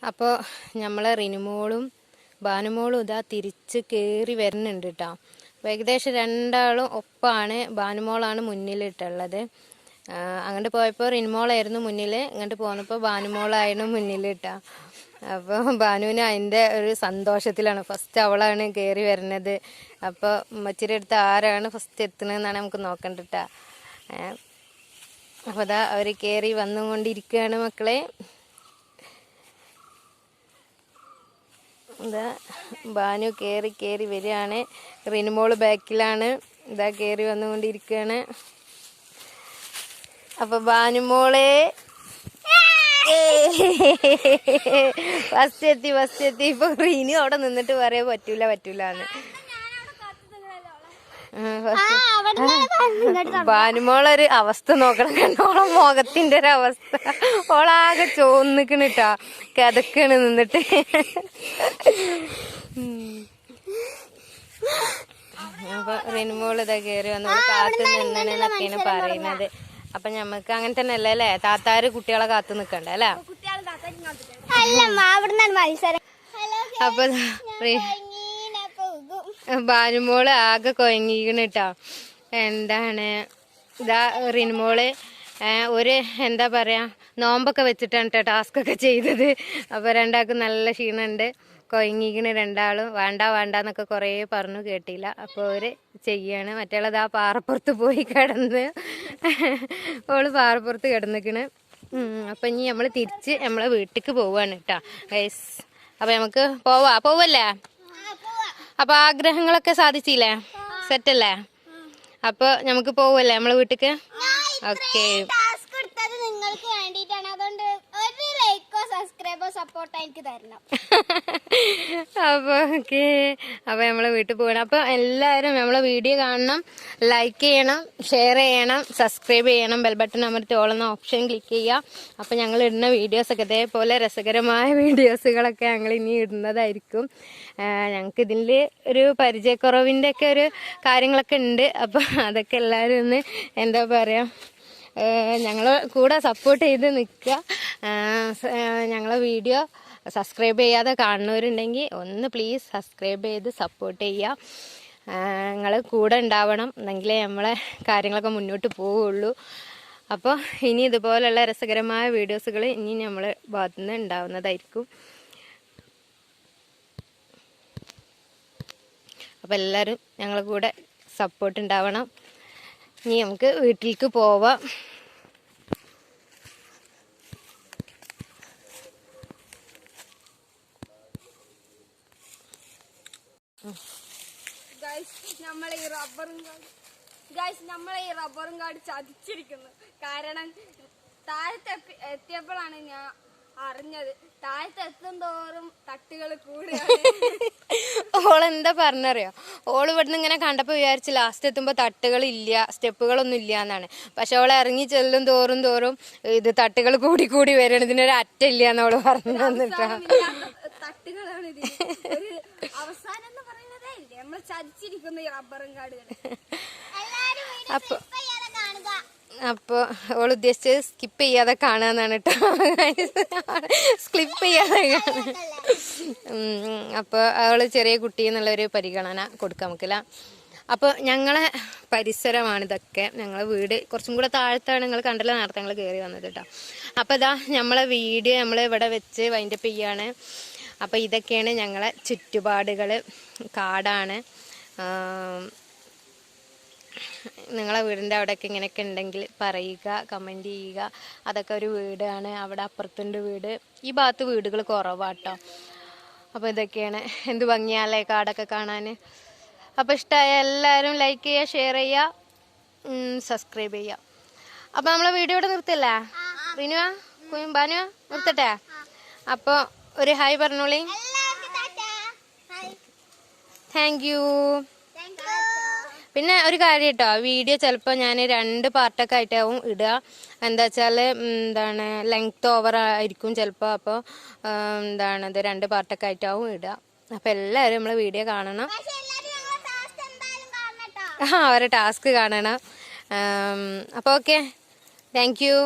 അപ്പോൾ നമ്മൾ റിനുമോളും ബാനുമോളും ഇതാ തിരിച്ച് കയറി വരുന്നുണ്ട് കേട്ടോ. അപ്പോൾ ഏകദേശം രണ്ടാളും ഒപ്പമാണ്. ബാനുമോളാണ് മുന്നിലിട്ടുള്ളത്. അങ്ങോട്ട് പോയപ്പോൾ റിനുമോളായിരുന്നു മുന്നിൽ, ഇങ്ങോട്ട് പോന്നപ്പോൾ ബാനുമോളായിരുന്നു മുന്നിൽ കേട്ടോ. അപ്പോൾ ബാനുവിന് അതിൻ്റെ ഒരു സന്തോഷത്തിലാണ്. ഫസ്റ്റ് അവളാണ് കയറി വരുന്നത്. അപ്പോൾ ഉമ്മച്ചിയുടെ അടുത്ത് ആരാണ് ഫസ്റ്റ് എത്തുന്നതെന്നാണ് നമുക്ക് നോക്കണ്ട കേട്ടോ. അപ്പോൾ അതാ അവർ കയറി വന്നുകൊണ്ടിരിക്കുകയാണ് മക്കളെ. ഇതാ ബാനു കയറി വരികയാണ്. റിനുമോള് ബാക്കിലാണ്. ഇതാ കയറി വന്നുകൊണ്ടിരിക്കുകയാണ്. അപ്പൊ ബാനുമോളെ ഫസ്റ്റ് എത്തി. ഇപ്പൊ റീനു അവിടെ നിന്നിട്ട് പറയാൻ പറ്റൂലെന്ന്. ബാനുമോളൊരു അവസ്ഥ നോക്കണം. കണ്ടോളം മുഖത്തിന്റെ ഒരു അവസ്ഥ. ഓളാകെ ചോന്നിക്കണിട്ടാ, കിതക്കാണ് നിന്നിട്ട്. അപ്പൊ റിനുമോള് ഇതാ കയറി വന്നു കാത്തു നിന്നണെന്നൊക്കെയാണ് പറയുന്നത്. അപ്പൊ ഞമ്മക്ക് അങ്ങനെ തന്നെ അല്ലേ അല്ലേ, താത്താര് കുട്ടികളെ കാത്തു നിക്കണ്ട അല്ലേ. അപ്പൊ ബാനുമോള് ആകെ കൊയങ്ങിക്കണിട്ടോ. എന്താണ് ഇതാ റിനുമോള് ഒരു എന്താ പറയാ നോമ്പൊക്കെ വെച്ചിട്ടാണ് കേട്ടോ ടാസ്കൊക്കെ ചെയ്തത്. അപ്പൊ രണ്ടാൾക്കും നല്ല ക്ഷീണമുണ്ട്, കൊയങ്ങിക്കണ് രണ്ടാളും. വേണ്ടെന്നൊക്കെ കുറേ പറഞ്ഞു, കേട്ടില്ല. അപ്പോൾ അവര് ചെയ്യാണ്. മറ്റുള്ളത് ആ പാറപ്പുറത്ത് പോയി കിടന്ന്, ഓള് പാറപ്പുറത്ത് കിടന്നിക്കണ്. അപ്പൊ ഇനി നമ്മള് തിരിച്ച് നമ്മളെ വീട്ടിലേക്ക് പോവാണ് കേട്ടോ ഗൈസ്. അപ്പൊ നമുക്ക് പോവല്ലേ? അപ്പൊ ആഗ്രഹങ്ങളൊക്കെ സാധിച്ചില്ലേ? സെറ്റല്ലേ? അപ്പൊ നമുക്ക് പോവല്ലേ നമ്മളെ വീട്ടിക്ക്? ഓക്കെ. അപ്പൊ ഓക്കെ. അപ്പൊ നമ്മളെ വീട്ടിൽ പോകണം. അപ്പൊ എല്ലാവരും നമ്മളെ വീഡിയോ കാണണം, ലൈക്ക് ചെയ്യണം, ഷെയർ ചെയ്യണം, സബ്സ്ക്രൈബ് ചെയ്യണം, ബെൽ ബട്ടൺ അമർത്തി ഓൾ എന്ന ഓപ്ഷൻ ക്ലിക്ക് ചെയ്യുക. അപ്പൊ ഞങ്ങൾ ഇടുന്ന വീഡിയോസൊക്കെ ഇതേപോലെ രസകരമായ വീഡിയോസുകളൊക്കെ ഞങ്ങൾ ഇനി ഇടുന്നതായിരിക്കും. ഞങ്ങൾക്ക് ഇതിൽ ഒരു പരിചയക്കുറവിൻ്റെ ഒക്കെ ഒരു കാര്യങ്ങളൊക്കെ ഉണ്ട്. അപ്പൊ അതൊക്കെ എല്ലാവരും ഒന്ന് എന്താ പറയാ ഞങ്ങളെ കൂടെ സപ്പോർട്ട് ചെയ്ത് നിൽക്കുക. ഞങ്ങളെ വീഡിയോ സബ്സ്ക്രൈബ് ചെയ്യാതെ കാണുന്നവരുണ്ടെങ്കിൽ ഒന്ന് പ്ലീസ് സബ്സ്ക്രൈബ് ചെയ്ത് സപ്പോർട്ട് ചെയ്യുക. നിങ്ങൾ കൂടെ ഉണ്ടാവണം, എന്നെങ്കിലേ നമ്മളെ കാര്യങ്ങളൊക്കെ മുന്നോട്ട് പോവുള്ളൂ. അപ്പോൾ ഇനി ഇതുപോലുള്ള രസകരമായ വീഡിയോസുകൾ ഇനി നമ്മളെ ഭാഗത്തു നിന്ന് ഉണ്ടാവുന്നതായിരിക്കും. അപ്പോൾ എല്ലാവരും ഞങ്ങളെ കൂടെ സപ്പോർട്ട് ഉണ്ടാവണം. ഇനി നമുക്ക് വീട്ടിലേക്ക് പോവാം. നമ്മളെ ഈ റബ്ബറും കാട് ചതിച്ചിരിക്കുന്നു. കാരണം താഴത്തെ എത്തിയപ്പോഴാണ് ഞാൻ അറിഞ്ഞത് താഴത്തെ എത്തും തോറും തട്ടുകൾ കൂടുകയാണ്. ഓളെന്താ പറഞ്ഞറിയോ, ഓള് ഇവിടുന്ന് ഇങ്ങനെ കണ്ടപ്പോ വിചാരിച്ചു ലാസ്റ്റ് എത്തുമ്പോ തട്ടുകളില്ല, സ്റ്റെപ്പുകളൊന്നും ഇല്ല എന്നാണ്. പക്ഷെ അവളെ ഇറങ്ങി ചെല്ലും തോറും ഇത് തട്ടുകൾ കൂടി വരണം, ഇതിനൊരു അറ്റമില്ല എന്ന് അവള് പറഞ്ഞു തന്നിട്ടാ. തട്ടുകളാണ് ഒരു അവസാനം എന്ന് പറയുന്നതേ ഇല്ല. നമ്മൾ ചതിച്ചിരിക്കുന്ന ഈ റബ്ബറും കാടുകൾ. അപ്പോൾ ഓൾ ഉദ്ദേശിച്ചത് സ്കിപ്പ് ചെയ്യാതെ കാണുകയെന്നാണ് കേട്ടോ. സ്കിപ്പ് ചെയ്യാതെ കാണുക. അപ്പോൾ അവൾ ചെറിയ കുട്ടി എന്നുള്ളൊരു പരിഗണന കൊടുക്കാൻ നമുക്കില്ല. അപ്പോൾ ഞങ്ങളെ പരിസരമാണിതൊക്കെ. ഞങ്ങളെ വീട് കുറച്ചും കൂടെ താഴത്താണ്. നിങ്ങൾ കണ്ടല്ലോ നേരത്തെ ഞങ്ങൾ കയറി വന്നത് കേട്ടോ. അപ്പോൾ ഇതാ നമ്മളെ വീഡിയോ നമ്മൾ ഇവിടെ വെച്ച് വൈൻഡപ്പ് ചെയ്യാണ്. അപ്പോൾ ഇതൊക്കെയാണ് ഞങ്ങളെ ചുറ്റുപാടുകൾ. കാടാണ്. നിങ്ങളെ വീടിൻ്റെ അവിടെയൊക്കെ ഇങ്ങനെയൊക്കെ ഉണ്ടെങ്കിൽ പറയുക, കമൻറ്റ് ചെയ്യുക. അതൊക്കെ ഒരു വീടാണ്. അവിടെ അപ്പുറത്തുണ്ട് വീട്. ഈ ഭാഗത്ത് വീടുകൾ കുറവാട്ടോ. അപ്പോൾ ഇതൊക്കെയാണ്. എന്ത് ഭംഗിയാലേ കാടൊക്കെ കാണാൻ. അപ്പോൾ ഇഷ്ടമായ എല്ലാവരും ലൈക്ക് ചെയ്യുക, ഷെയർ ചെയ്യുക, സബ്സ്ക്രൈബ് ചെയ്യുക. അപ്പോൾ നമ്മളെ വീഡിയോ ഇവിടെ നിർത്തില്ലേ റിനുവാ ബാനുവാ? നിർത്തട്ടെ. അപ്പോൾ ഒരു ഹായ് പറഞ്ഞോളി. Thank you. പിന്നെ ഒരു കാര്യം കേട്ടോ, വീഡിയോ ചിലപ്പോൾ ഞാൻ 2 പാർട്ടൊക്കെ ആയിട്ടാവും ഇടുക. എന്താ വെച്ചാൽ എന്താണ് ലെങ്ത് ഓവർ ആയിരിക്കും ചിലപ്പോൾ. അപ്പോൾ എന്താണത് 2 പാർട്ടൊക്കെ ആയിട്ടാവും ഇടുക. അപ്പോൾ എല്ലാവരും നമ്മളെ വീഡിയോ കാണണം. അവരെ ടാസ്ക് കാണണം. അപ്പോൾ ഓക്കെ, താങ്ക് യു.